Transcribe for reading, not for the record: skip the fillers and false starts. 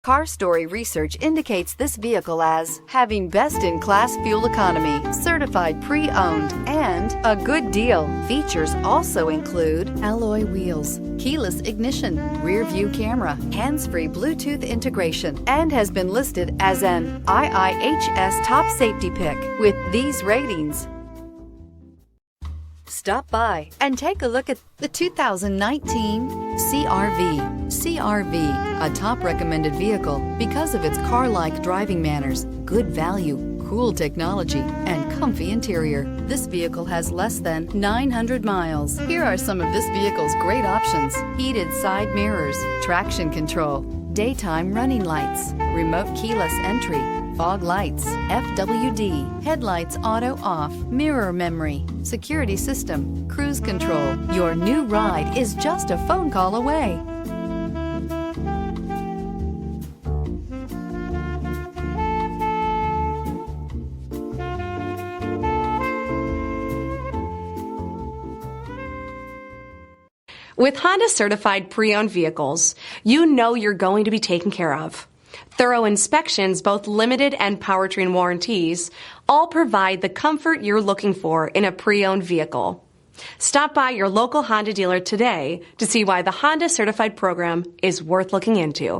Car Story research indicates this vehicle as having best-in-class fuel economy, certified pre-owned, and a good deal. Features also include alloy wheels, keyless ignition, rear-view camera, hands-free Bluetooth integration, and has been listed as an IIHS top safety pick with these ratings. Stop by and take a look at the 2019 CR-V. CR-V, a top recommended vehicle because of its car-like driving manners, good value, cool technology, and comfy interior. This vehicle has less than 900 miles. Here are some of this vehicle's great options: heated side mirrors, traction control, daytime running lights, remote keyless entry, fog lights, FWD, headlights auto off, mirror memory, security system, cruise control. Your new ride is just a phone call away. With Honda certified pre-owned vehicles, you know you're going to be taken care of. Thorough inspections, both limited and powertrain warranties, all provide the comfort you're looking for in a pre-owned vehicle. Stop by your local Honda dealer today to see why the Honda certified program is worth looking into.